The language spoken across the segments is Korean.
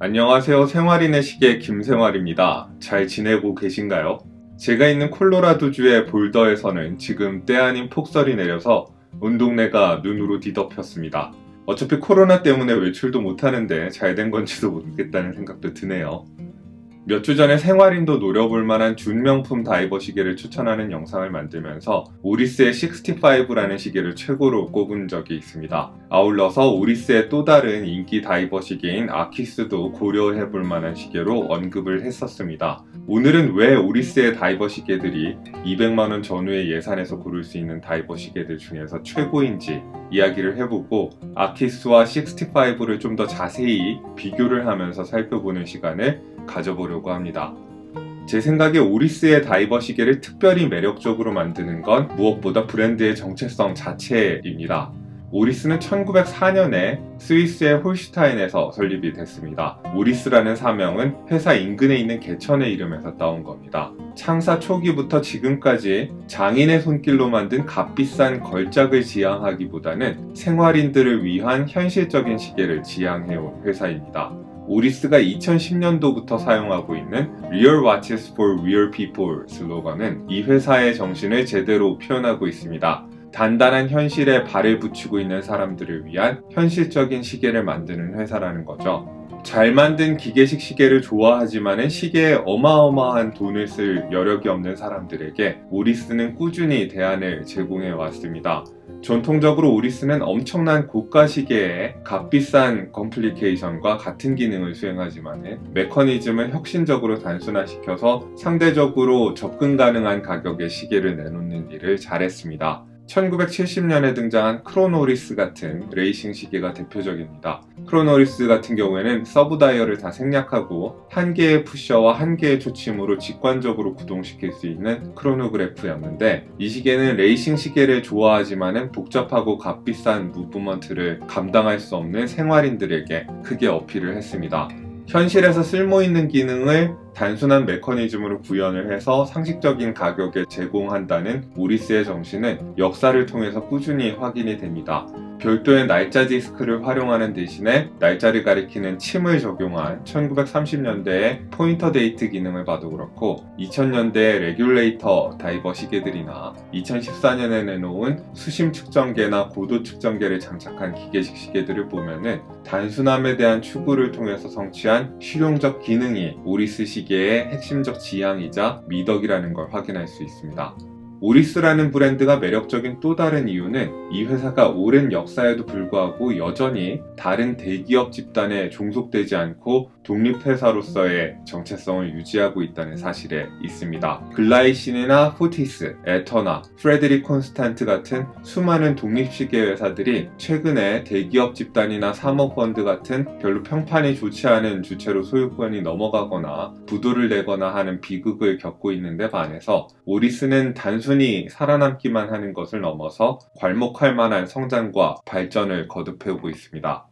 안녕하세요. 생활인의 시계 김생활입니다. 잘 지내고 계신가요? 제가 있는 콜로라도주의 볼더에서는 지금 때 아닌 폭설이 내려서 온 동네가 눈으로 뒤덮였습니다. 어차피 코로나 때문에 외출도 못하는데 잘 된 건지도 모르겠다는 생각도 드네요. 몇 주 전에 생활인도 노려볼 만한 준명품 다이버 시계를 추천하는 영상을 만들면서 오리스의 65라는 시계를 최고로 꼽은 적이 있습니다. 아울러서 오리스의 또 다른 인기 다이버 시계인 아키스도 고려해볼 만한 시계로 언급을 했었습니다. 오늘은 왜 오리스의 다이버 시계들이 200만원 전후의 예산에서 고를 수 있는 다이버 시계들 중에서 최고인지 이야기를 해보고 아키스와 65를 좀 더 자세히 비교를 하면서 살펴보는 시간을 가져보려고 합니다. 제 생각에 오리스의 다이버 시계를 특별히 매력적으로 만드는 건 무엇보다 브랜드의 정체성 자체입니다. 오리스는 1904년에 스위스의 홀슈타인에서 설립이 됐습니다. 오리스라는 사명은 회사 인근에 있는 개천의 이름에서 따온 겁니다. 창사 초기부터 지금까지 장인의 손길로 만든 값비싼 걸작을 지향하기보다는 생활인들을 위한 현실적인 시계를 지향해온 회사입니다. 오리스가 2010년도부터 사용하고 있는 Real Watches for Real People 슬로건은 이 회사의 정신을 제대로 표현하고 있습니다. 단단한 현실에 발을 붙이고 있는 사람들을 위한 현실적인 시계를 만드는 회사라는 거죠. 잘 만든 기계식 시계를 좋아하지만 시계에 어마어마한 돈을 쓸 여력이 없는 사람들에게 오리스는 꾸준히 대안을 제공해 왔습니다. 전통적으로 오리스는 엄청난 고가 시계에 값비싼 컴플리케이션과 같은 기능을 수행하지만 메커니즘을 혁신적으로 단순화시켜서 상대적으로 접근 가능한 가격의 시계를 내놓는 일을 잘했습니다. 1970년에 등장한 크로노리스 같은 레이싱 시계가 대표적입니다. 크로노리스 같은 경우에는 서브 다이얼을 다 생략하고 한 개의 푸셔와 한 개의 초침으로 직관적으로 구동시킬 수 있는 크로노그래프였는데 이 시계는 레이싱 시계를 좋아하지만 복잡하고 값비싼 무브먼트를 감당할 수 없는 생활인들에게 크게 어필을 했습니다. 현실에서 쓸모있는 기능을 단순한 메커니즘으로 구현을 해서 상식적인 가격에 제공한다는 오리스의 정신은 역사를 통해서 꾸준히 확인이 됩니다. 별도의 날짜 디스크를 활용하는 대신에 날짜를 가리키는 침을 적용한 1930년대의 포인터 데이트 기능을 봐도 그렇고 2000년대의 레귤레이터 다이버 시계들이나 2014년에 내놓은 수심 측정계나 고도 측정계를 장착한 기계식 시계들을 보면은 단순함에 대한 추구를 통해서 성취한 실용적 기능이 오리스 시계의 핵심적 지향이자 미덕이라는 걸 확인할 수 있습니다. 오리스라는 브랜드가 매력적인 또 다른 이유는 이 회사가 오랜 역사에도 불구하고 여전히 다른 대기업 집단에 종속되지 않고 독립회사로서의 정체성을 유지하고 있다는 사실에 있습니다. 글라이신이나 포티스, 에터나, 프레드릭 콘스탄트 같은 수많은 독립시계 회사들이 최근에 대기업 집단이나 사모펀드 같은 별로 평판이 좋지 않은 주체로 소유권이 넘어가거나 부도를 내거나 하는 비극을 겪고 있는데 반해서 오리스는 단순히 살아남기만 하는 것을 넘어서 괄목할 만한 성장과 발전을 거듭해오고 있습니다.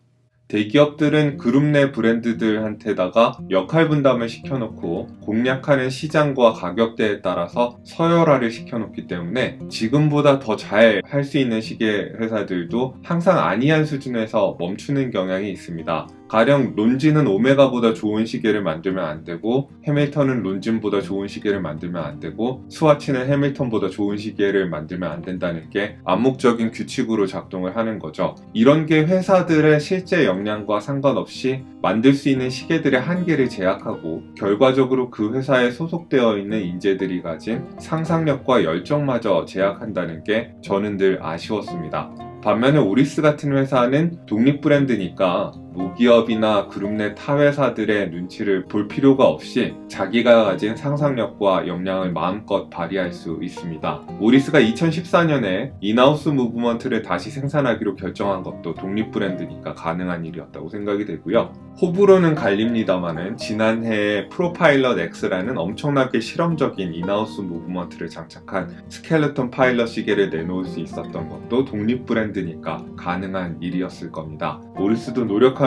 대기업들은 그룹 내 브랜드들한테다가 역할 분담을 시켜놓고 공략하는 시장과 가격대에 따라서 서열화를 시켜놓기 때문에 지금보다 더 잘 할 수 있는 시계 회사들도 항상 아니한 수준에서 멈추는 경향이 있습니다. 가령 론진은 오메가보다 좋은 시계를 만들면 안 되고 해밀턴은 론진보다 좋은 시계를 만들면 안 되고 스와치는 해밀턴보다 좋은 시계를 만들면 안 된다는 게 암묵적인 규칙으로 작동을 하는 거죠. 이런 게 회사들의 실제 역량과 상관없이 만들 수 있는 시계들의 한계를 제약하고 결과적으로 그 회사에 소속되어 있는 인재들이 가진 상상력과 열정마저 제약한다는 게 저는 늘 아쉬웠습니다. 반면에 오리스 같은 회사는 독립 브랜드니까 모기업이나 그룹 내 타 회사들의 눈치를 볼 필요가 없이 자기가 가진 상상력과 역량을 마음껏 발휘할 수 있습니다. 오리스가 2014년에 인하우스 무브먼트를 다시 생산하기로 결정한 것도 독립 브랜드니까 가능한 일이었다고 생각이 되고요. 호불호는 갈립니다만은 지난해에 프로파일럿 X라는 엄청나게 실험적인 인하우스 무브먼트를 장착한 스켈레톤 파일럿 시계를 내놓을 수 있었던 것도 독립 브랜드니까 가능한 일이었을 겁니다. 오리스도 노력하면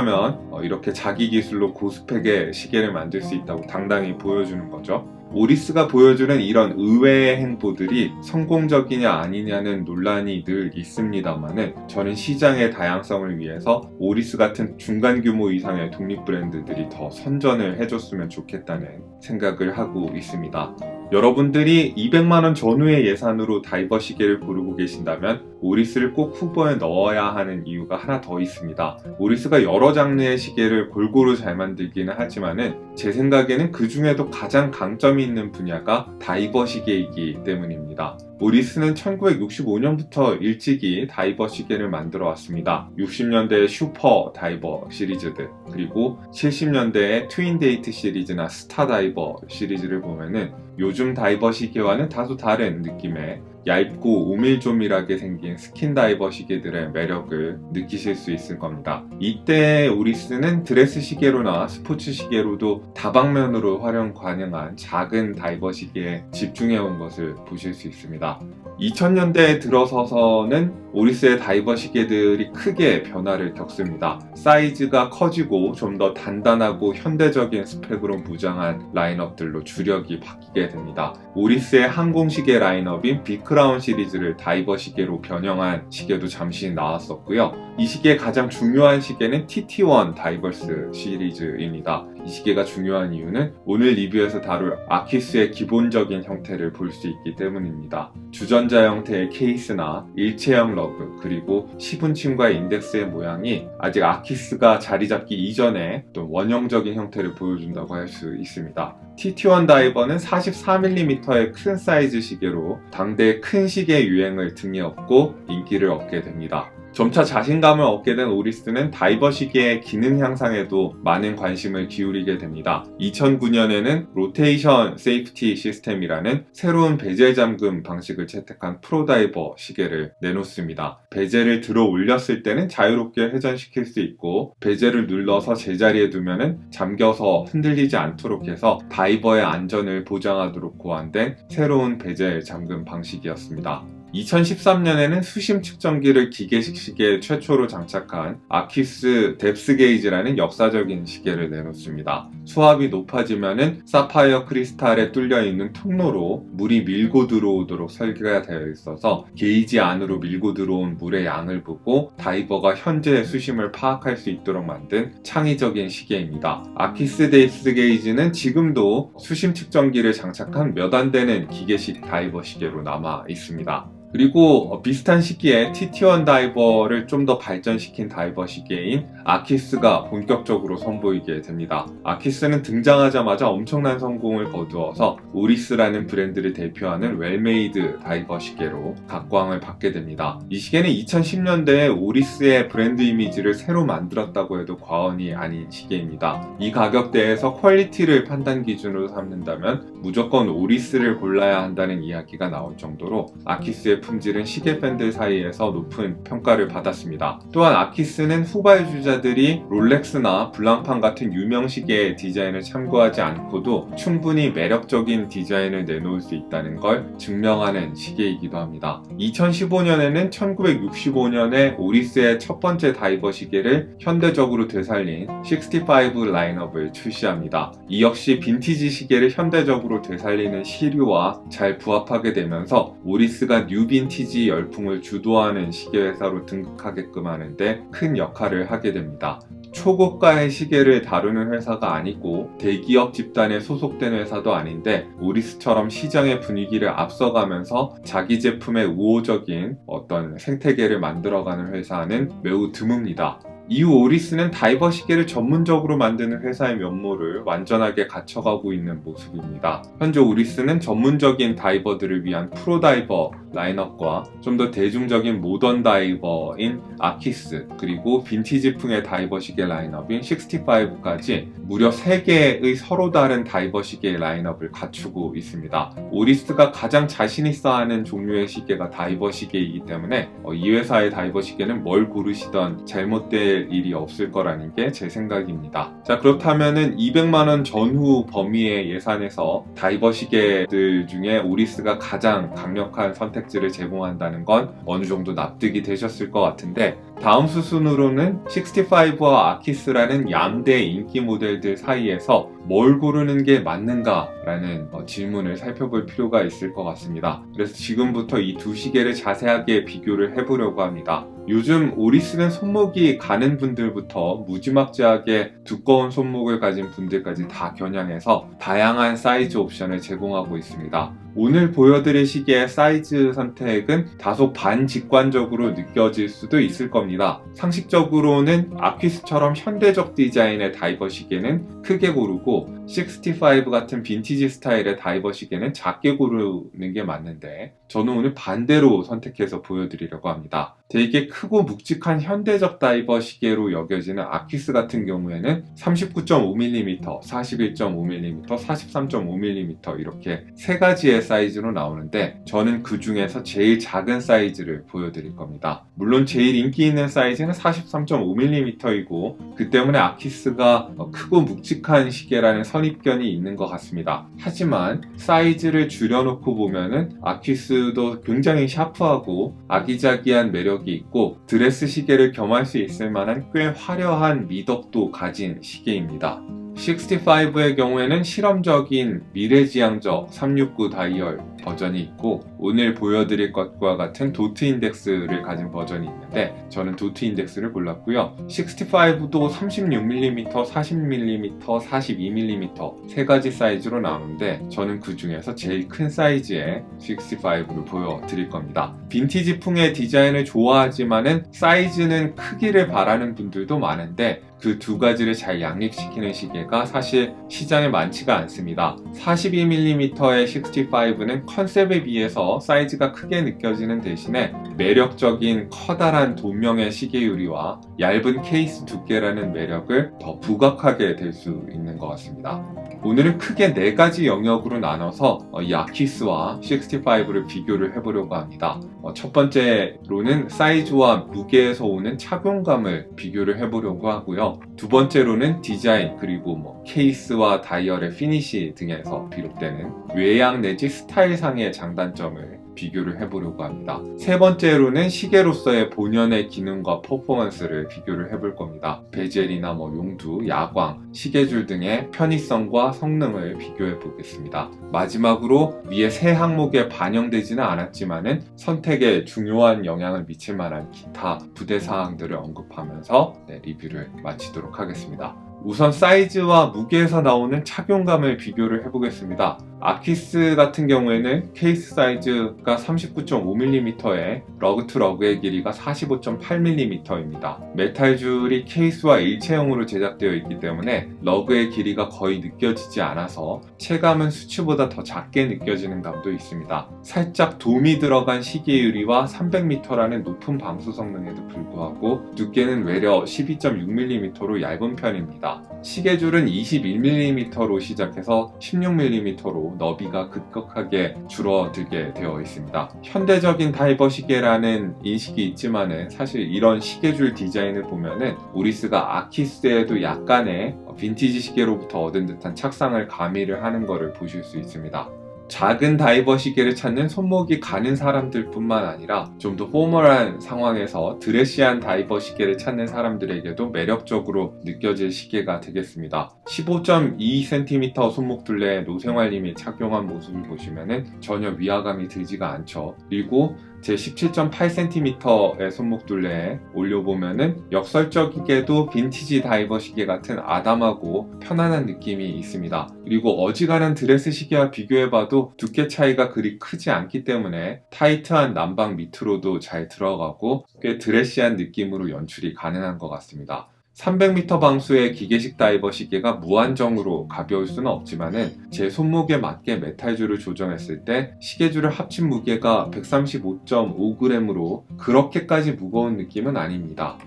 이렇게 자기 기술로 고스펙의 시계를 만들 수 있다고 당당히 보여주는 거죠. 오리스가 보여주는 이런 의외의 행보들이 성공적이냐 아니냐는 논란이 늘 있습니다만은 저는 시장의 다양성을 위해서 오리스 같은 중간 규모 이상의 독립 브랜드들이 더 선전을 해줬으면 좋겠다는 생각을 하고 있습니다. 여러분들이 200만원 전후의 예산으로 다이버 시계를 고르고 계신다면 오리스를 꼭 후보에 넣어야 하는 이유가 하나 더 있습니다. 오리스가 여러 장르의 시계를 골고루 잘 만들기는 하지만은 제 생각에는 그 중에도 가장 강점이 있는 분야가 다이버 시계이기 때문입니다. 오리스는 1965년부터 일찍이 다이버 시계를 만들어 왔습니다. 60년대의 슈퍼 다이버 시리즈들, 그리고 70년대의 트윈 데이트 시리즈나 스타 다이버 시리즈를 보면은 요즘 다이버 시계와는 다소 다른 느낌의 얇고 오밀조밀하게 생긴 스킨 다이버 시계들의 매력을 느끼실 수 있을 겁니다. 이때 오리스는 드레스 시계로나 스포츠 시계로도 다방면으로 활용 가능한 작은 다이버 시계에 집중해 온 것을 보실 수 있습니다. 2000년대에 들어서서는 오리스의 다이버 시계들이 크게 변화를 겪습니다. 사이즈가 커지고 좀 더 단단하고 현대적인 스펙으로 무장한 라인업들로 주력이 바뀌게 됩니다. 오리스의 항공시계 라인업인 빅크라운 시리즈를 다이버 시계로 변형한 시계도 잠시 나왔었고요. 이 시계의 가장 중요한 시계는 TT1 다이버스 시리즈입니다. 이 시계가 중요한 이유는 오늘 리뷰에서 다룰 아키스의 기본적인 형태를 볼 수 있기 때문입니다. 주전자 형태의 케이스나 일체형 러그, 그리고 시분침과 인덱스의 모양이 아직 아키스가 자리 잡기 이전에 또 원형적인 형태를 보여준다고 할 수 있습니다. TT1 다이버는 44mm의 큰 사이즈 시계로 당대의 큰 시계 유행을 등에 업고 인기를 얻게 됩니다. 점차 자신감을 얻게 된 오리스는 다이버 시계의 기능 향상에도 많은 관심을 기울이게 됩니다. 2009년에는 로테이션 세이프티 시스템이라는 새로운 베젤 잠금 방식을 채택한 프로다이버 시계를 내놓습니다. 베젤을 들어 올렸을 때는 자유롭게 회전시킬 수 있고, 베젤을 눌러서 제자리에 두면은 잠겨서 흔들리지 않도록 해서 다이버의 안전을 보장하도록 고안된 새로운 베젤 잠금 방식이었습니다. 2013년에는 수심 측정기를 기계식 시계에 최초로 장착한 아키스 뎁스 게이지라는 역사적인 시계를 내놓습니다. 수압이 높아지면은 사파이어 크리스탈에 뚫려 있는 통로로 물이 밀고 들어오도록 설계가 되어 있어서 게이지 안으로 밀고 들어온 물의 양을 보고 다이버가 현재의 수심을 파악할 수 있도록 만든 창의적인 시계입니다. 아키스 뎁스 게이지는 지금도 수심 측정기를 장착한 몇 안 되는 기계식 다이버 시계로 남아 있습니다. 그리고 비슷한 시기에 TT1 다이버를 좀 더 발전시킨 다이버 시계인 아키스가 본격적으로 선보이게 됩니다. 아키스는 등장하자마자 엄청난 성공을 거두어서 오리스라는 브랜드를 대표하는 웰메이드 다이버 시계로 각광을 받게 됩니다. 이 시계는 2010년대에 오리스의 브랜드 이미지를 새로 만들었다고 해도 과언이 아닌 시계입니다. 이 가격대에서 퀄리티를 판단 기준으로 삼는다면 무조건 오리스를 골라야 한다는 이야기가 나올 정도로 아키스의 품질은 시계 팬들 사이에서 높은 평가를 받았습니다. 또한 아키스는 후발주자들이 롤렉스나 블랑팡 같은 유명 시계의 디자인을 참고하지 않고도 충분히 매력적인 디자인을 내놓을 수 있다는 걸 증명하는 시계이기도 합니다. 2015년에는 1965년에 오리스의 첫 번째 다이버 시계를 현대적으로 되살린 65 라인업을 출시합니다. 이 역시 빈티지 시계를 현대적으로 되살리는 시류와 잘 부합하게 되면서 오리스가 뉴 빈티지 열풍을 주도하는 시계회사로 등극하게끔 하는데 큰 역할을 하게 됩니다. 초고가의 시계를 다루는 회사가 아니고 대기업 집단에 소속된 회사도 아닌데 오리스처럼 시장의 분위기를 앞서가면서 자기 제품의 우호적인 어떤 생태계를 만들어가는 회사는 매우 드뭅니다. 이후 오리스는 다이버 시계를 전문적으로 만드는 회사의 면모를 완전하게 갖춰가고 있는 모습입니다. 현재 오리스는 전문적인 다이버들을 위한 프로다이버 라인업과 좀 더 대중적인 모던 다이버인 아키스, 그리고 빈티지풍의 다이버 시계 라인업인 65까지 무려 3개의 서로 다른 다이버 시계 라인업을 갖추고 있습니다. 오리스가 가장 자신 있어 하는 종류의 시계가 다이버 시계이기 때문에 이 회사의 다이버 시계는 뭘 고르시던 잘못될 일이 없을 거라는 게 제 생각입니다. 자, 그렇다면은 200만원 전후 범위의 예산에서 다이버 시계들 중에 오리스가 가장 강력한 선택지를 제공한다는 건 어느 정도 납득이 되셨을 것 같은데, 다음 수순으로는 65와 아키스라는 양대 인기 모델들 사이에서 뭘 고르는 게 맞는가라는 질문을 살펴볼 필요가 있을 것 같습니다. 그래서 지금부터 이 두 시계를 자세하게 비교를 해보려고 합니다. 요즘 오리스는 손목이 가는 분들부터 무지막지하게 두꺼운 손목을 가진 분들까지 다 겨냥해서 다양한 사이즈 옵션을 제공하고 있습니다. 오늘 보여드릴 시계의 사이즈 선택은 다소 반직관적으로 느껴질 수도 있을 겁니다. 상식적으로는 아퀴스처럼 현대적 디자인의 다이버 시계는 크게 고르고 65 같은 빈티지 스타일의 다이버 시계는 작게 고르는 게 맞는데 저는 오늘 반대로 선택해서 보여드리려고 합니다. 되게 크고 묵직한 현대적 다이버 시계로 여겨지는 아퀴스 같은 경우에는 39.5mm, 41.5mm, 43.5mm 이렇게 세 가지의 사이즈로 나오는데 저는 그 중에서 제일 작은 사이즈를 보여드릴 겁니다. 물론 제일 인기 있는 사이즈는 43.5mm이고 그 때문에 아키스가 크고 묵직한 시계라는 선입견이 있는 것 같습니다. 하지만 사이즈를 줄여놓고 보면은 아키스도 굉장히 샤프하고 아기자기한 매력이 있고 드레스 시계를 겸할 수 있을 만한 꽤 화려한 미덕도 가진 시계입니다. 65의 경우에는 실험적인 미래지향적 369 다이얼 버전이 있고 오늘 보여드릴 것과 같은 도트 인덱스를 가진 버전이 있는데 저는 도트 인덱스를 골랐고요. 65도 36mm, 40mm, 42mm 세 가지 사이즈로 나오는데 저는 그 중에서 제일 큰 사이즈의 65를 보여드릴 겁니다. 빈티지풍의 디자인을 좋아하지만은 사이즈는 크기를 바라는 분들도 많은데 그 두 가지를 잘 양립시키는 시계가 사실 시장에 많지가 않습니다. 42mm의 65는 컨셉에 비해서 사이즈가 크게 느껴지는 대신에 매력적인 커다란 도명의 시계 유리와 얇은 케이스 두께라는 매력을 더 부각하게 될 수 있는 것 같습니다. 오늘은 크게 네 가지 영역으로 나눠서 이 아키스와 65를 비교를 해보려고 합니다. 첫 번째로는 사이즈와 무게에서 오는 착용감을 비교를 해보려고 하고요. 두 번째로는 디자인 그리고 케이스와 다이얼의 피니시 등에서 비롯되는 외양 내지 스타일상의 장단점을 비교를 해보려고 합니다. 세 번째로는 시계로서의 본연의 기능과 퍼포먼스를 비교를 해볼 겁니다. 베젤이나 용두, 야광, 시계줄 등의 편의성과 성능을 비교해 보겠습니다. 마지막으로 위의 세 항목에 반영되지는 않았지만은 선택에 중요한 영향을 미칠 만한 기타 부대 사항들을 언급하면서 리뷰를 마치도록 하겠습니다. 우선 사이즈와 무게에서 나오는 착용감을 비교를 해보겠습니다. 아키스 같은 경우에는 케이스 사이즈가 39.5mm에 러그 투 러그의 길이가 45.8mm입니다. 메탈 줄이 케이스와 일체형으로 제작되어 있기 때문에 러그의 길이가 거의 느껴지지 않아서 체감은 수치보다 더 작게 느껴지는 감도 있습니다. 살짝 돔이 들어간 시계 유리와 300m라는 높은 방수 성능에도 불구하고 두께는 외려 12.6mm로 얇은 편입니다. 시계줄은 21mm로 시작해서 16mm로 너비가 급격하게 줄어들게 되어 있습니다. 현대적인 다이버 시계라는 인식이 있지만은 사실 이런 시계줄 디자인을 보면은 오리스가 아키스에도 약간의 빈티지 시계로부터 얻은 듯한 착상을 가미를 하는 것을 보실 수 있습니다. 작은 다이버 시계를 찾는 손목이 가는 사람들 뿐만 아니라 좀 더 포멀한 상황에서 드레시한 다이버 시계를 찾는 사람들에게도 매력적으로 느껴질 시계가 되겠습니다. 15.2cm 손목 둘레의 노생활님이 착용한 모습을 보시면 전혀 위화감이 들지가 않죠. 그리고 제 17.8cm의 손목 둘레에 올려보면은 역설적이게도 빈티지 다이버 시계 같은 아담하고 편안한 느낌이 있습니다. 그리고 어지간한 드레스 시계와 비교해봐도 두께 차이가 그리 크지 않기 때문에 타이트한 남방 밑으로도 잘 들어가고 꽤 드레시한 느낌으로 연출이 가능한 것 같습니다. 300m 방수의 기계식 다이버 시계가 무한정으로 가벼울 수는 없지만은 제 손목에 맞게 메탈줄을 조정했을 때 시계줄을 합친 무게가 135.5g으로 그렇게까지 무거운 느낌은 아닙니다.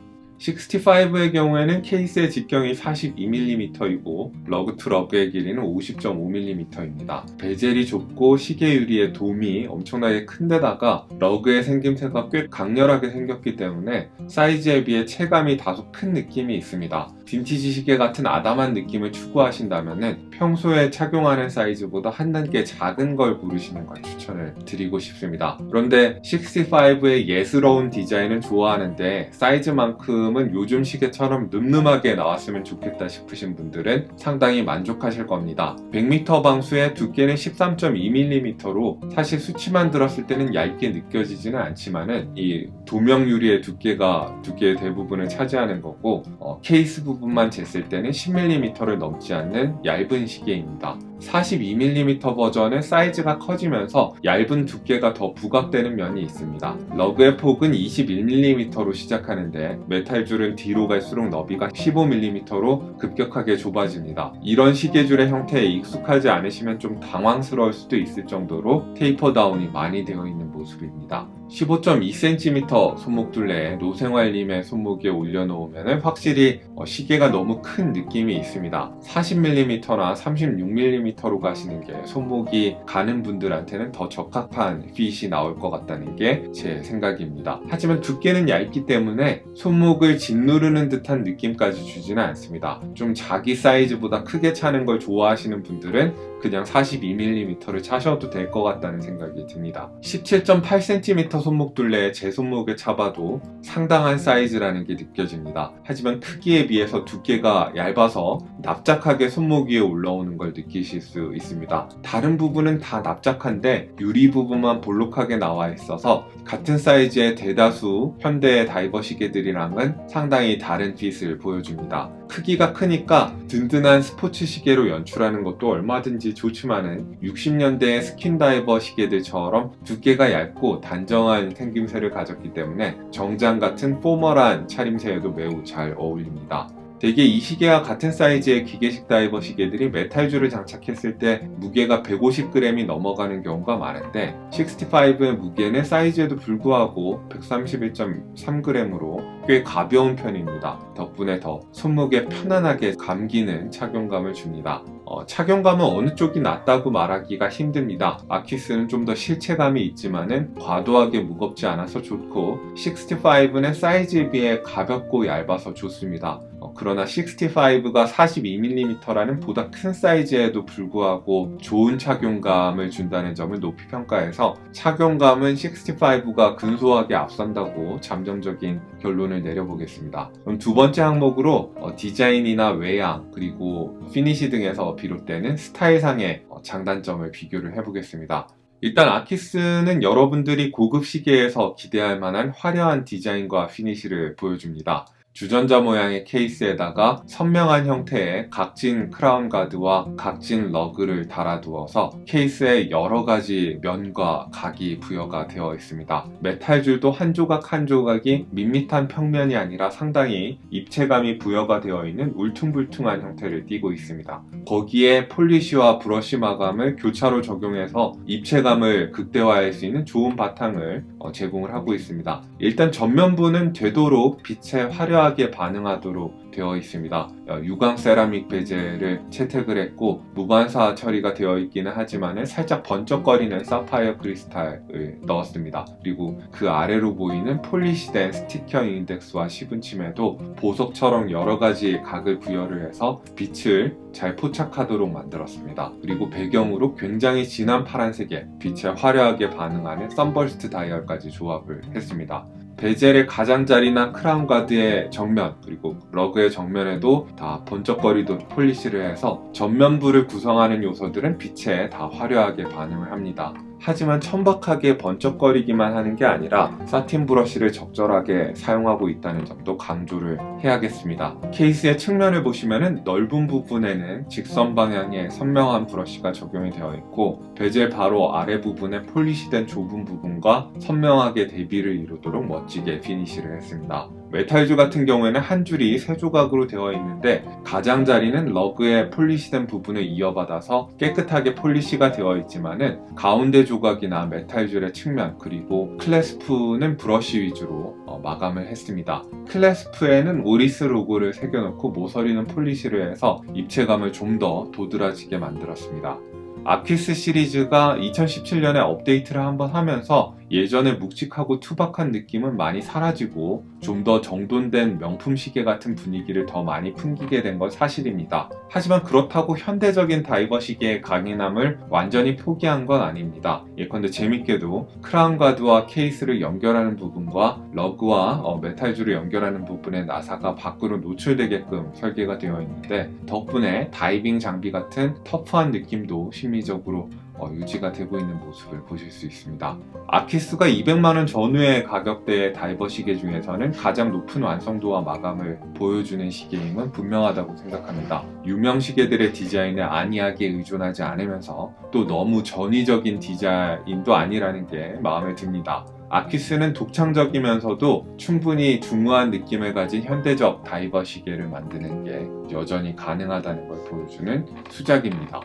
65의 경우에는 케이스의 직경이 42mm이고 러그 투 러그의 길이는 50.5mm입니다. 베젤이 좁고 시계 유리의 돔이 엄청나게 큰데다가 러그의 생김새가 꽤 강렬하게 생겼기 때문에 사이즈에 비해 체감이 다소 큰 느낌이 있습니다. 빈티지 시계 같은 아담한 느낌을 추구하신다면 평소에 착용하는 사이즈보다 한 단계 작은 걸 고르시는 걸 추천을 드리고 싶습니다. 그런데 65의 예스러운 디자인은 좋아하는데 사이즈만큼은 요즘 시계처럼 늠름하게 나왔으면 좋겠다 싶으신 분들은 상당히 만족하실 겁니다. 100m 방수의 두께는 13.2mm로 사실 수치만 들었을 때는 얇게 느껴지지는 않지만은 이 도명 유리의 두께의 대부분을 차지하는 거고 케이스 부분만 쟀을 때는 10mm를 넘지 않는 얇은 시계입니다. 42mm 버전은 사이즈가 커지면서 얇은 두께가 더 부각되는 면이 있습니다. 러그의 폭은 21mm로 시작하는데 메탈줄은 뒤로 갈수록 너비가 15mm로 급격하게 좁아집니다. 이런 시계줄의 형태에 익숙하지 않으시면 좀 당황스러울 수도 있을 정도로 테이퍼 다운이 많이 되어 있는 모습입니다. 15.2cm 손목둘레에 노생활님의 손목에 올려놓으면 확실히 시계가 너무 큰 느낌이 있습니다. 40mm나 36mm로 가시는 게 손목이 가는 분들한테는 더 적합한 핏이 나올 것 같다는 게 제 생각입니다. 하지만 두께는 얇기 때문에 손목을 짓누르는 듯한 느낌까지 주지는 않습니다. 좀 자기 사이즈보다 크게 차는 걸 좋아하시는 분들은 그냥 42mm를 차셔도 될 것 같다는 생각이 듭니다. 17.8cm 손목둘레에 제 손목에 차봐도 상당한 사이즈라는 게 느껴집니다. 하지만 크기에 비해서 두께가 얇아서 납작하게 손목 위에 올라오는 걸 느끼실 수 있습니다. 다른 부분은 다 납작한데 유리 부분만 볼록하게 나와 있어서 같은 사이즈의 대다수 현대의 다이버 시계들이랑은 상당히 다른 핏을 보여줍니다. 크기가 크니까 든든한 스포츠 시계로 연출하는 것도 얼마든지 좋지만은 60년대의 스킨 다이버 시계들처럼 두께가 얇고 단정한 생김새를 가졌기 때문에 정장 같은 포멀한 차림새에도 매우 잘 어울립니다. 대개 이 시계와 같은 사이즈의 기계식 다이버 시계들이 메탈줄을 장착했을 때 무게가 150g이 넘어가는 경우가 많은데 65의 무게는 사이즈에도 불구하고 131.3g으로 꽤 가벼운 편입니다. 덕분에 더 손목에 편안하게 감기는 착용감을 줍니다. 착용감은 어느 쪽이 낫다고 말하기가 힘듭니다. 아키스는 좀 더 실체감이 있지만은 과도하게 무겁지 않아서 좋고 65는 사이즈에 비해 가볍고 얇아서 좋습니다. 그러나 65가 42mm라는 보다 큰 사이즈에도 불구하고 좋은 착용감을 준다는 점을 높이 평가해서 착용감은 65가 근소하게 앞선다고 잠정적인 결론을 내려보겠습니다. 그럼 두 번째 항목으로 디자인이나 외양 그리고 피니시 등에서 비롯되는 스타일상의 장단점을 비교를 해보겠습니다. 일단 아키스는 여러분들이 고급 시계에서 기대할 만한 화려한 디자인과 피니시를 보여줍니다. 주전자 모양의 케이스에다가 선명한 형태의 각진 크라운 가드와 각진 러그를 달아두어서 케이스에 여러가지 면과 각이 부여가 되어 있습니다. 메탈줄도 한 조각 한 조각이 밋밋한 평면이 아니라 상당히 입체감이 부여가 되어 있는 울퉁불퉁한 형태를 띠고 있습니다. 거기에 폴리시와 브러쉬 마감을 교차로 적용해서 입체감을 극대화할 수 있는 좋은 바탕을 제공을 하고 있습니다. 일단 전면부는 되도록 빛에 화려하게 반응하도록 되어 있습니다. 유광 세라믹 베젤을 채택을 했고 무반사 처리가 되어 있기는 하지만 살짝 번쩍거리는 사파이어 크리스탈을 넣었습니다. 그리고 그 아래로 보이는 폴리시된 스티커 인덱스와 시분침에도 보석처럼 여러가지 각을 부여를 해서 빛을 잘 포착하도록 만들었습니다. 그리고 배경으로 굉장히 진한 파란색에 빛에 화려하게 반응하는 썬버스트 다이얼까지 조합을 했습니다. 베젤의 가장자리나 크라운 가드의 정면 그리고 러그의 정면에도 다 번쩍거리도록 폴리시를 해서 전면부를 구성하는 요소들은 빛에 다 화려하게 반응을 합니다. 하지만 천박하게 번쩍거리기만 하는 게 아니라 사틴 브러쉬를 적절하게 사용하고 있다는 점도 강조를 해야겠습니다. 케이스의 측면을 보시면 넓은 부분에는 직선 방향의 선명한 브러쉬가 적용이 되어 있고 베젤 바로 아래 부분에 폴리시된 좁은 부분과 선명하게 대비를 이루도록 멋지게 피니시를 했습니다. 메탈줄 같은 경우에는 한 줄이 세 조각으로 되어 있는데 가장자리는 러그의 폴리시된 부분을 이어받아서 깨끗하게 폴리시가 되어 있지만은 가운데 조각이나 메탈줄의 측면 그리고 클래스프는 브러쉬 위주로 마감을 했습니다. 클래스프에는 오리스 로고를 새겨놓고 모서리는 폴리시를 해서 입체감을 좀 더 도드라지게 만들었습니다. 아키스 시리즈가 2017년에 업데이트를 한번 하면서 예전에 묵직하고 투박한 느낌은 많이 사라지고 좀 더 정돈된 명품 시계 같은 분위기를 더 많이 풍기게 된 건 사실입니다. 하지만 그렇다고 현대적인 다이버 시계의 강인함을 완전히 포기한 건 아닙니다. 예컨대 재밌게도 크라운 가드와 케이스를 연결하는 부분과 러그와 메탈줄을 연결하는 부분에 나사가 밖으로 노출되게끔 설계가 되어 있는데, 덕분에 다이빙 장비 같은 터프한 느낌도 심미적으로 유지가 되고 있는 모습을 보실 수 있습니다. 아키스가 200만원 전후의 가격대의 다이버 시계 중에서는 가장 높은 완성도와 마감을 보여주는 시계임은 분명하다고 생각합니다. 유명 시계들의 디자인에 안이하게 의존하지 않으면서 또 너무 전위적인 디자인도 아니라는 게 마음에 듭니다. 아키스는 독창적이면서도 충분히 중후한 느낌을 가진 현대적 다이버 시계를 만드는 게 여전히 가능하다는 걸 보여주는 수작입니다.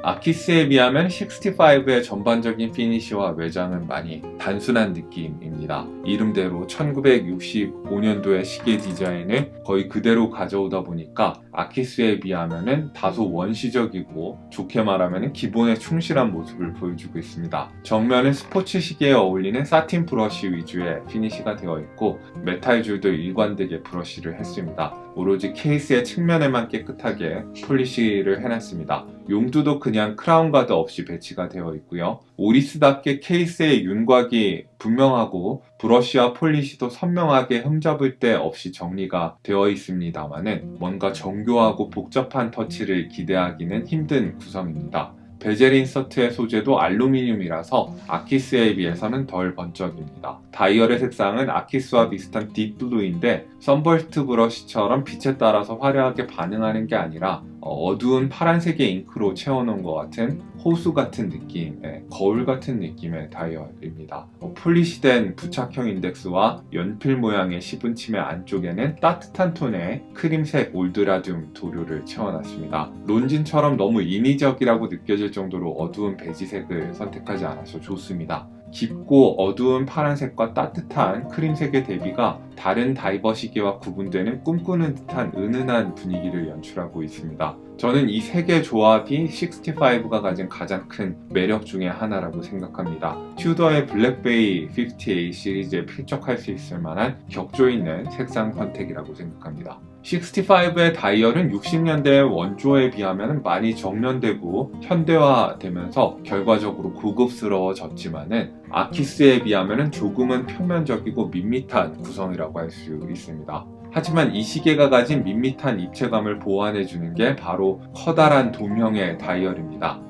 아키스에 비하면 65의 전반적인 피니시와 외장은 많이 단순한 느낌입니다. 이름대로 1965년도의 시계 디자인을 거의 그대로 가져오다 보니까 아키스에 비하면 다소 원시적이고, 좋게 말하면 기본에 충실한 모습을 보여주고 있습니다. 정면은 스포츠 시계에 어울리는 사틴 브러쉬 위주의 피니시가 되어 있고, 메탈 줄도 일관되게 브러쉬를 했습니다. 오로지 케이스의 측면에만 깨끗하게 폴리시를 해놨습니다. 용두도 그냥 크라운 가드 없이 배치가 되어 있고요. 오리스답게 케이스의 윤곽이 분명하고 브러쉬와 폴리시도 선명하게 흠잡을 데 없이 정리가 되어 있습니다만은 뭔가 정교하고 복잡한 터치를 기대하기는 힘든 구성입니다. 베젤 인서트의 소재도 알루미늄이라서 아키스에 비해서는 덜 번쩍입니다. 다이얼의 색상은 아키스와 비슷한 딥블루인데, 선버스트 브러쉬처럼 빛에 따라서 화려하게 반응하는 게 아니라 어두운 파란색의 잉크로 채워놓은 것 같은 호수 같은 느낌의, 거울 같은 느낌의 다이얼입니다. 폴리시된 부착형 인덱스와 연필 모양의 시분침의 안쪽에는 따뜻한 톤의 크림색 올드라듐 도료를 채워놨습니다. 론진처럼 너무 인위적이라고 느껴질 정도로 어두운 베지색을 선택하지 않아서 좋습니다. 깊고 어두운 파란색과 따뜻한 크림색의 대비가 다른 다이버 시계와 구분되는 꿈꾸는 듯한 은은한 분위기를 연출하고 있습니다. 저는 이 세 개의 조합이 65가 가진 가장 큰 매력 중에 하나라고 생각합니다. 튜더의 블랙베이 58 시리즈에 필적할 수 있을 만한 격조 있는 색상 선택이라고 생각합니다. 65의 다이얼은 60년대의 원조에 비하면 많이 정련되고 현대화되면서 결과적으로 고급스러워졌지만은, 아키스에 비하면 조금은 평면적이고 밋밋한 구성이라고 할 수 있습니다. 하지만 이 시계가 가진 밋밋한 입체감을 보완해주는 게 바로 커다란 돔형의 다이얼입니다.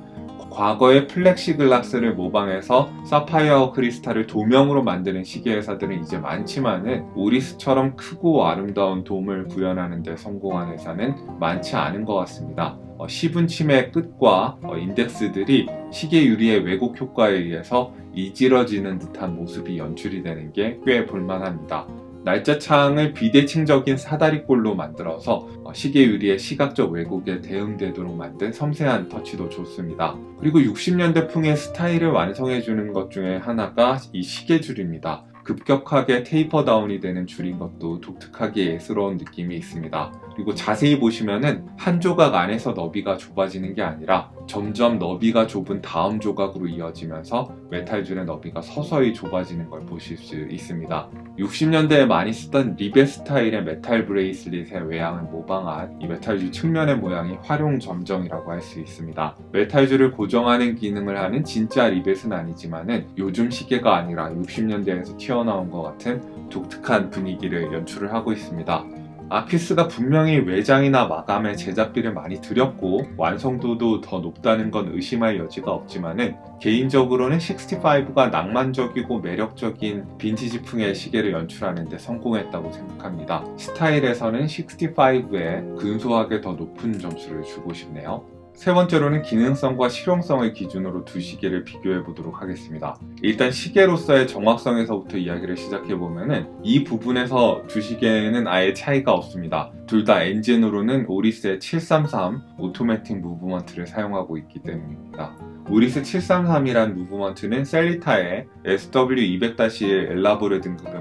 과거의 플렉시글라스를 모방해서 사파이어 크리스탈을 도명으로 만드는 시계 회사들은 이제 많지만은, 오리스처럼 크고 아름다운 돔을 구현하는 데 성공한 회사는 많지 않은 것 같습니다. 시분침의 끝과 인덱스들이 시계 유리의 왜곡 효과에 의해서 이질어지는 듯한 모습이 연출이 되는 게 꽤 볼만합니다. 날짜창을 비대칭적인 사다리꼴로 만들어서 시계 유리의 시각적 왜곡에 대응되도록 만든 섬세한 터치도 좋습니다. 그리고 60년대풍의 스타일을 완성해주는 것 중에 하나가 이 시계줄입니다. 급격하게 테이퍼 다운이 되는 줄인 것도 독특하게 예스러운 느낌이 있습니다. 그리고 자세히 보시면은 한 조각 안에서 너비가 좁아지는 게 아니라 점점 너비가 좁은 다음 조각으로 이어지면서 메탈줄의 너비가 서서히 좁아지는 걸 보실 수 있습니다. 60년대에 많이 쓰던 리벳 스타일의 메탈 브레이슬릿의 외양을 모방한 이 메탈줄 측면의 모양이 활용점정이라고 할 수 있습니다. 메탈줄을 고정하는 기능을 하는 진짜 리벳은 아니지만은 요즘 시계가 아니라 60년대에서 튀어나온 것 같은 독특한 분위기를 연출을 하고 있습니다. 아키스가 분명히 외장이나 마감에 제작비를 많이 들였고 완성도도 더 높다는 건 의심할 여지가 없지만은, 개인적으로는 65가 낭만적이고 매력적인 빈티지풍의 시계를 연출하는 데 성공했다고 생각합니다. 스타일에서는 65에 근소하게 더 높은 점수를 주고 싶네요. 세 번째로는 기능성과 실용성을 기준으로 두 시계를 비교해 보도록 하겠습니다. 일단 시계로서의 정확성에서부터 이야기를 시작해보면은, 이 부분에서 두 시계는 아예 차이가 없습니다. 둘 다 엔진으로는 오리스의 733 오토매틱 무브먼트를 사용하고 있기 때문입니다. 오리스 733이란 무브먼트는 셀리타의 SW200-1 엘라보레 등급의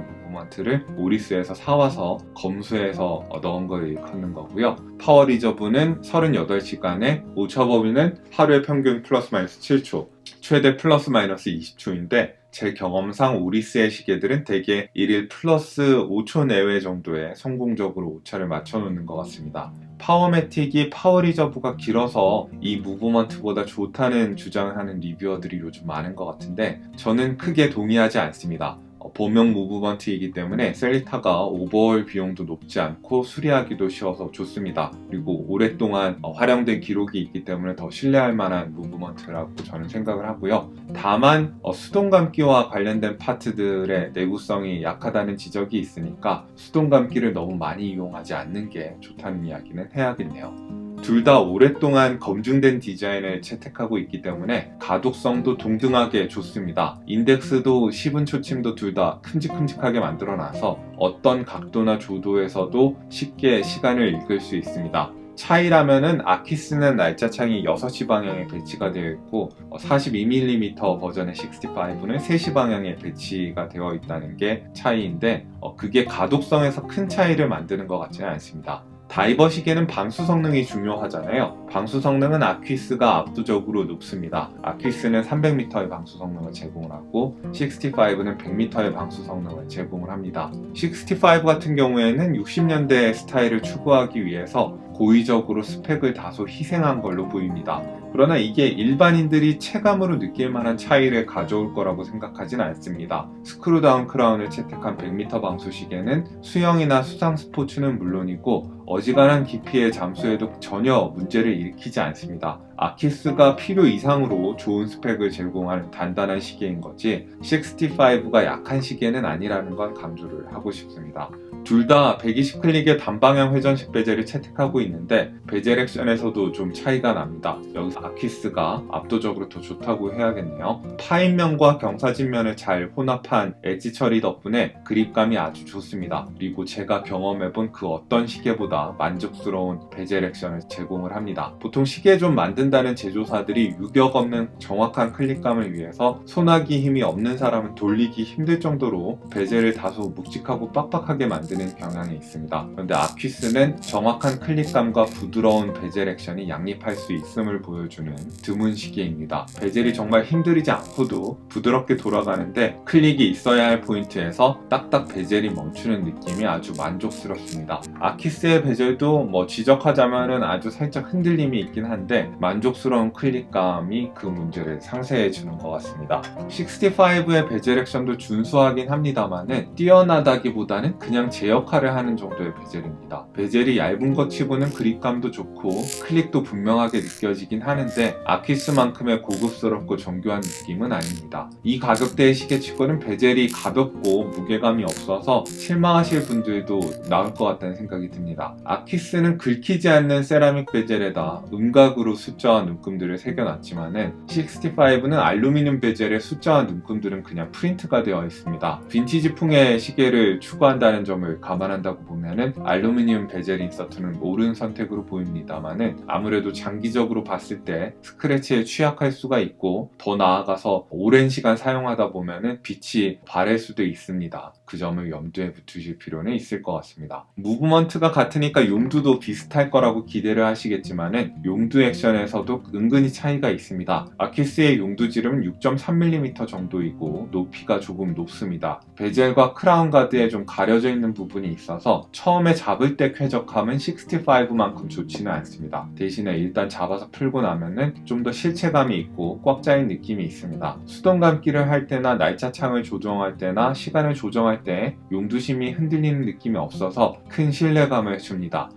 무브먼트를 오리스에서 사와서 검수해서 넣은 걸 일컫는 거고요. 파워 리저브는 38시간에 오차 범위는 하루에 평균 플러스 마이너스 7초, 최대 플러스 마이너스 20초인데 제 경험상 오리스의 시계들은 대개 1일 플러스 5초 내외 정도에 성공적으로 오차를 맞춰놓는 것 같습니다. 파워매틱이 파워 리저브가 길어서 이 무브먼트보다 좋다는 주장을 하는 리뷰어들이 요즘 많은 것 같은데 저는 크게 동의하지 않습니다. 범용 무브먼트이기 때문에 셀리타가 오버홀 비용도 높지 않고 수리하기도 쉬워서 좋습니다. 그리고 오랫동안 활용된 기록이 있기 때문에 더 신뢰할 만한 무브먼트라고 저는 생각을 하고요. 다만 수동 감기와 관련된 파트들의 내구성이 약하다는 지적이 있으니까 수동 감기를 너무 많이 이용하지 않는 게 좋다는 이야기는 해야겠네요. 둘 다 오랫동안 검증된 디자인을 채택하고 있기 때문에 가독성도 동등하게 좋습니다. 인덱스도 시분 초침도 둘 다 큼직큼직하게 만들어놔서 어떤 각도나 조도에서도 쉽게 시간을 읽을 수 있습니다. 차이라면은 아키스는 날짜창이 6시 방향에 배치가 되어 있고 42mm 버전의 65는 3시 방향에 배치가 되어 있다는 게 차이인데 그게 가독성에서 큰 차이를 만드는 것 같지는 않습니다. 다이버 시계는 방수 성능이 중요하잖아요. 방수 성능은 아퀴스가 압도적으로 높습니다. 아퀴스는 300m의 방수 성능을 제공을 하고 65는 100m의 방수 성능을 제공을 합니다. 65 같은 경우에는 60년대 스타일을 추구하기 위해서 고의적으로 스펙을 다소 희생한 걸로 보입니다. 그러나 이게 일반인들이 체감으로 느낄 만한 차이를 가져올 거라고 생각하진 않습니다. 스크루다운 크라운을 채택한 100m 방수 시계는 수영이나 수상 스포츠는 물론이고 어지간한 깊이의 잠수에도 전혀 문제를 일으키지 않습니다. 아키스가 필요 이상으로 좋은 스펙을 제공하는 단단한 시계인 거지 65가 약한 시계는 아니라는 건 강조를 하고 싶습니다. 둘 다 120클릭의 단방향 회전식 베젤을 채택하고 있는데 베젤 액션에서도 좀 차이가 납니다. 여기서 아키스가 압도적으로 더 좋다고 해야겠네요. 파인면과 경사진면을 잘 혼합한 엣지 처리 덕분에 그립감이 아주 좋습니다. 그리고 제가 경험해본 그 어떤 시계보다 만족스러운 베젤 액션을 제공을 합니다. 보통 시계 좀 만든다는 제조사들이 유격 없는 정확한 클릭감을 위해서 손아귀 힘이 없는 사람은 돌리기 힘들 정도로 베젤을 다소 묵직하고 빡빡하게 만드는 경향이 있습니다. 그런데 아퀴스는 정확한 클릭감과 부드러운 베젤 액션이 양립할 수 있음을 보여주는 드문 시계입니다. 베젤이 정말 힘들이지 않고도 부드럽게 돌아가는데 클릭이 있어야 할 포인트에서 딱딱 베젤이 멈추는 느낌이 아주 만족스럽습니다. 아키스의 베젤도 지적하자면은 아주 살짝 흔들림이 있긴 한데 만족스러운 클릭감이 그 문제를 상쇄해 주는 것 같습니다. 65의 베젤 액션도 준수하긴 합니다만은 뛰어나다기보다는 그냥 제 역할을 하는 정도의 베젤입니다. 베젤이 얇은 것 치고는 그립감도 좋고 클릭도 분명하게 느껴지긴 하는데 아키스만큼의 고급스럽고 정교한 느낌은 아닙니다. 이 가격대의 시계치고는 베젤이 가볍고 무게감이 없어서 실망하실 분들도 나올 것 같다는 생각이 듭니다. 아키스는 긁히지 않는 세라믹 베젤에다 음각으로 숫자와 눈금들을 새겨놨지만은 65는 알루미늄 베젤에 숫자와 눈금들은 그냥 프린트가 되어 있습니다. 빈티지풍의 시계를 추구한다는 점을 감안한다고 보면은 알루미늄 베젤 인서트는 옳은 선택으로 보입니다만은 아무래도 장기적으로 봤을 때 스크래치에 취약할 수가 있고 더 나아가서 오랜 시간 사용하다 보면은 빛이 바랄 수도 있습니다. 그 점을 염두에 두실 필요는 있을 것 같습니다. 무브먼트가 같으니까 용두도 비슷할 거라고 기대를 하시겠지만은 용두 액션에서도 은근히 차이가 있습니다. 아키스의 용두 지름은 6.3mm 정도이고 높이가 조금 높습니다. 베젤과 크라운 가드에 좀 가려져 있는 부분이 있어서 처음에 잡을 때 쾌적함은 65만큼 좋지는 않습니다. 대신에 일단 잡아서 풀고 나면은 좀 더 실체감이 있고 꽉 짜인 느낌이 있습니다. 수동 감기를 할 때나 날짜창을 조정할 때나 시간을 조정할 때 용두심이 흔들리는 느낌이 없어서 큰 신뢰감을 줍니다.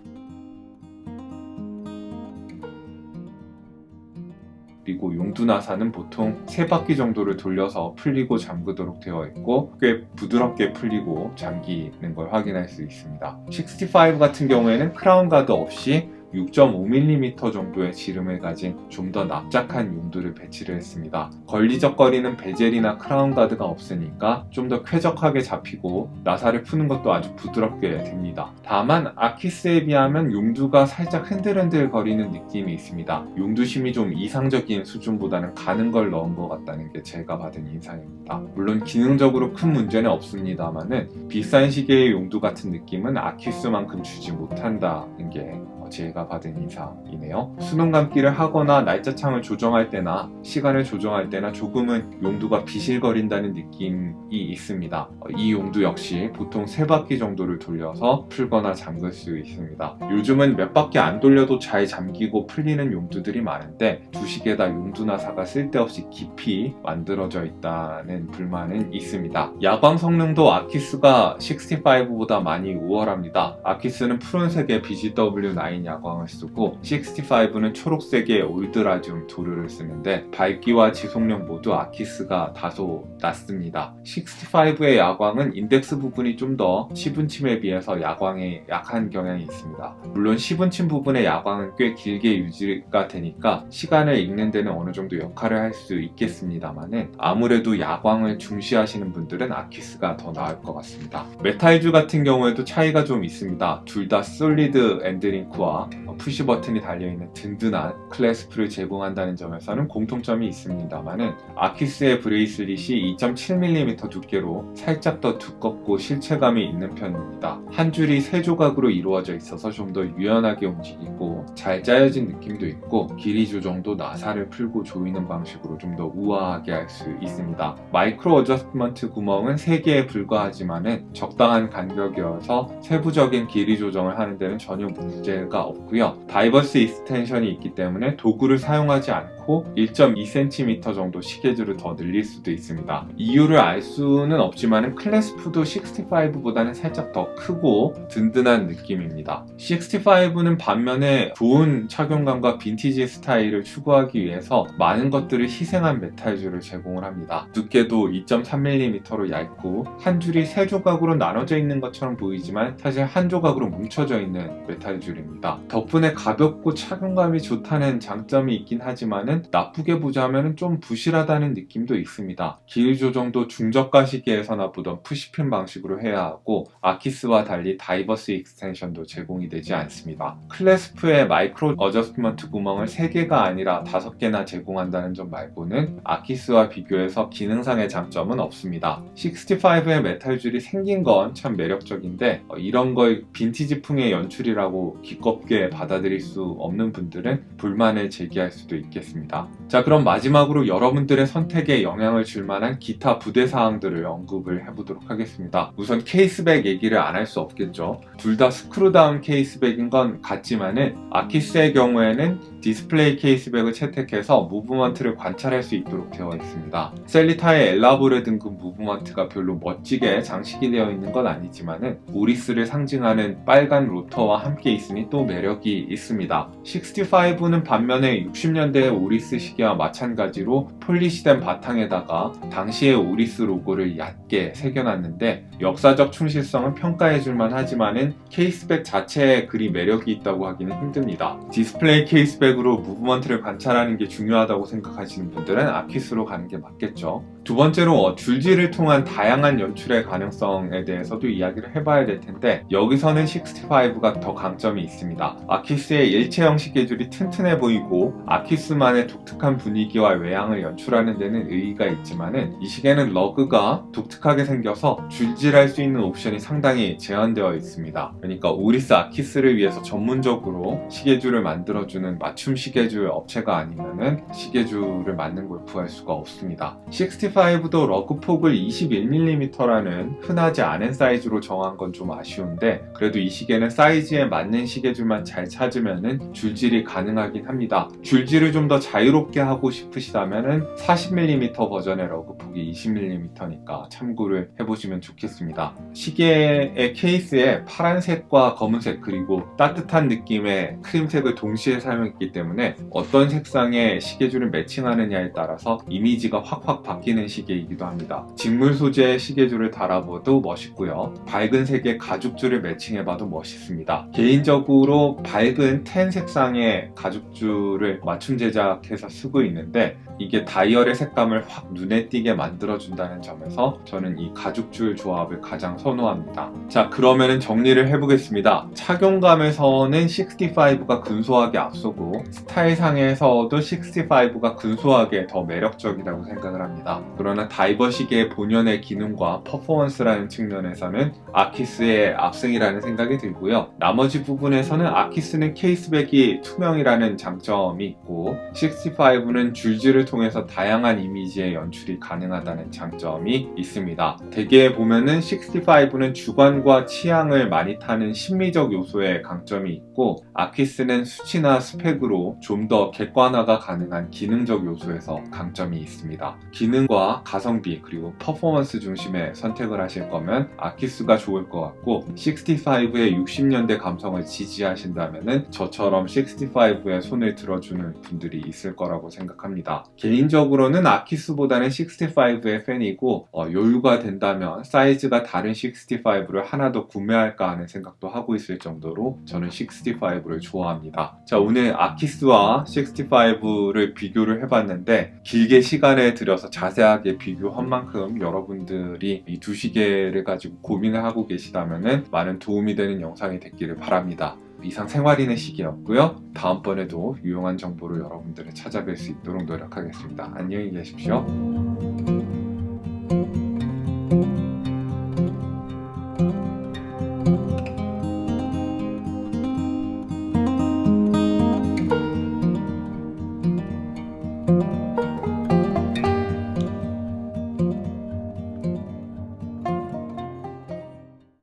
그리고 용두나사는 보통 3바퀴 정도를 돌려서 풀리고 잠그도록 되어 있고 꽤 부드럽게 풀리고 잠기는 걸 확인할 수 있습니다. 65 같은 경우에는 크라운 가드 없이 6.5mm 정도의 지름을 가진 좀 더 납작한 용두를 배치를 했습니다. 걸리적거리는 베젤이나 크라운 가드가 없으니까 좀 더 쾌적하게 잡히고 나사를 푸는 것도 아주 부드럽게 됩니다. 다만 아키스에 비하면 용두가 살짝 흔들흔들 거리는 느낌이 있습니다. 용두심이 좀 이상적인 수준보다는 가는 걸 넣은 것 같다는 게 제가 받은 인상입니다. 물론 기능적으로 큰 문제는 없습니다만은 비싼 시계의 용두 같은 느낌은 아키스만큼 주지 못한다는 게 제가 받은 인상이네요. 수능 감기를 하거나 날짜창을 조정할 때나 시간을 조정할 때나 조금은 용두가 비실거린다는 느낌이 있습니다. 이 용두 역시 보통 3바퀴 정도를 돌려서 풀거나 잠글 수 있습니다. 요즘은 몇 바퀴 안 돌려도 잘 잠기고 풀리는 용두들이 많은데 두 시계 다 용두 나사가 쓸데없이 깊이 만들어져 있다는 불만은 있습니다. 야광 성능도 아키스가 65보다 많이 우월합니다. 아키스는 푸른색의 BGW9 야광을 쓰고 65는 초록색의 올드라듐 도료를 쓰는데 밝기와 지속력 모두 아키스가 다소 낮습니다. 65의 야광은 인덱스 부분이 좀 더 10인침에 비해서 야광에 약한 경향이 있습니다. 물론 10인침 부분의 야광은 꽤 길게 유지가 되니까 시간을 읽는 데는 어느 정도 역할을 할 수 있겠습니다만은 아무래도 야광을 중시하시는 분들은 아키스가 더 나을 것 같습니다. 메탈주 같은 경우에도 차이가 좀 있습니다. 둘 다 솔리드 엔드링크와 푸시 버튼이 달려있는 든든한 클래스프를 제공한다는 점에서는 공통점이 있습니다만은 아키스의 브레이슬릿이 2.7mm 두께로 살짝 더 두껍고 실체감이 있는 편입니다. 한 줄이 3조각으로 이루어져 있어서 좀 더 유연하게 움직이고 잘 짜여진 느낌도 있고 길이 조정도 나사를 풀고 조이는 방식으로 좀 더 우아하게 할 수 있습니다. 마이크로 어저스트먼트 구멍은 3개에 불과하지만은 적당한 간격이어서 세부적인 길이 조정을 하는 데는 전혀 문제가 없고요. 다이버스 익스텐션이 있기 때문에 도구를 사용하지 않고 1.2cm 정도 시계줄을 더 늘릴 수도 있습니다. 이유를 알 수는 없지만 클래스프도 65보다는 살짝 더 크고 든든한 느낌입니다. 65는 반면에 좋은 착용감과 빈티지 스타일을 추구하기 위해서 많은 것들을 희생한 메탈줄을 제공을 합니다. 두께도 2.3mm로 얇고 한 줄이 3조각으로 나눠져 있는 것처럼 보이지만 사실 한 조각으로 뭉쳐져 있는 메탈줄입니다. 덕분에 가볍고 착용감이 좋다는 장점이 있긴 하지만 나쁘게 보자면 좀 부실하다는 느낌도 있습니다. 길 조정도 중저가 시계에서나 보던 푸시핀 방식으로 해야 하고 아키스와 달리 다이버스 익스텐션도 제공이 되지 않습니다. 클래스프의 마이크로 어저스트먼트 구멍을 3개가 아니라 5개나 제공한다는 점 말고는 아키스와 비교해서 기능상의 장점은 없습니다. 65의 메탈줄이 생긴 건 참 매력적인데 이런 걸 빈티지풍의 연출이라고 기껍게 받아들일 수 없는 분들은 불만을 제기할 수도 있겠습니다. 자, 그럼 마지막으로 여러분들의 선택에 영향을 줄 만한 기타 부대사항들을 언급을 해보도록 하겠습니다. 우선 케이스백 얘기를 안 할 수 없겠죠. 둘 다 스크루다운 케이스백인 건 같지만은 아키스의 경우에는 디스플레이 케이스백을 채택해서 무브먼트를 관찰할 수 있도록 되어 있습니다. 셀리타의 엘라보레 등급 무브먼트가 별로 멋지게 장식이 되어 있는 건 아니지만은 오리스를 상징하는 빨간 로터와 함께 있으니 또 매력이 있습니다. 65는 반면에 60년대의 오리스 시계와 마찬가지로 폴리시된 바탕에다가 당시의 오리스 로고를 얕게 새겨놨는데 역사적 충실성은 평가해줄만 하지만은 케이스백 자체에 그리 매력이 있다고 하기는 힘듭니다. 디스플레이 케이스백으로 무브먼트를 관찰하는 게 중요하다고 생각하시는 분들은 아키스로 가는 게 맞겠죠. 두 번째로 줄지를 통한 다양한 연출의 가능성에 대해서도 이야기를 해봐야 될 텐데 여기서는 65가 더 강점이 있습니다. 아키스의 일체형 시계줄이 튼튼해 보이고 아키스만의 독특한 분위기와 외양을 연출하는 데는 의의가 있지만은 이 시계는 러그가 독특하게 생겨서 줄질할 수 있는 옵션이 상당히 제한되어 있습니다. 그러니까 오리스 아키스를 위해서 전문적으로 시계줄을 만들어주는 맞춤 시계줄 업체가 아니면은 시계줄을 맞는 걸 구할 수가 없습니다. 65도 러그 폭을 21mm라는 흔하지 않은 사이즈로 정한 건 좀 아쉬운데 그래도 이 시계는 사이즈에 맞는 시계줄만 잘 찾으면은 줄질이 가능하긴 합니다. 줄질을 좀 더 자유롭게 하고 싶으시다면 40mm 버전의 러그폭이 20mm니까 참고를 해보시면 좋겠습니다. 시계의 케이스에 파란색과 검은색 그리고 따뜻한 느낌의 크림색을 동시에 사용했기 때문에 어떤 색상의 시계줄을 매칭하느냐에 따라서 이미지가 확확 바뀌는 시계이기도 합니다. 직물 소재의 시계줄을 달아봐도 멋있고요. 밝은 색의 가죽줄을 매칭해봐도 멋있습니다. 개인적으로 밝은 텐 색상의 가죽줄을 맞춤 제작해서 쓰고 있는데 이게 다이얼의 색감을 확 눈에 띄게 만들어준다는 점에서 저는 이 가죽줄 조합을 가장 선호합니다. 자, 그러면 정리를 해보겠습니다. 착용감에서는 65가 근소하게 앞서고 스타일상에서도 65가 근소하게 더 매력적이라고 생각을 합니다. 그러나 다이버 시계의 본연의 기능과 퍼포먼스라는 측면에서는 아키스의 압승이라는 생각이 들고요. 나머지 부분에서는 아키스는 케이스백이 투명이라는 장점이 있고 65는 줄지를 통해서 다양한 이미지의 연출이 가능하다는 장점이 있습니다. 대개 보면은 65는 주관과 취향을 많이 타는 심미적 요소에 강점이 있고 아키스는 수치나 스펙으로 좀 더 객관화가 가능한 기능적 요소에서 강점이 있습니다. 기능과 가성비 그리고 퍼포먼스 중심의 선택을 하실 거면 아키스가 좋을 것 같고 65의 60년대 감성을 지지하신다면 저처럼 65에 손을 들어주는 분들이 있을 거라고 생각합니다. 개인적으로는 아키스보다는 65의 팬이고 여유가 된다면 사이즈가 다른 65를 하나 더 구매할까 하는 생각도 하고 있을 정도로 저는 65를 좋아합니다. 자, 오늘 아키스와 65를 비교를 해봤는데 길게 시간을 들여서 자세하게 비교한 만큼 여러분들이 이 두 시계를 가지고 고민을 하고 계시다면 많은 도움이 되는 영상이 됐기를 바랍니다. 이상 생활인의 시계였고요. 다음번에도 유용한 정보로 여러분들을 찾아뵐 수 있도록 노력하겠습니다. 안녕히 계십시오.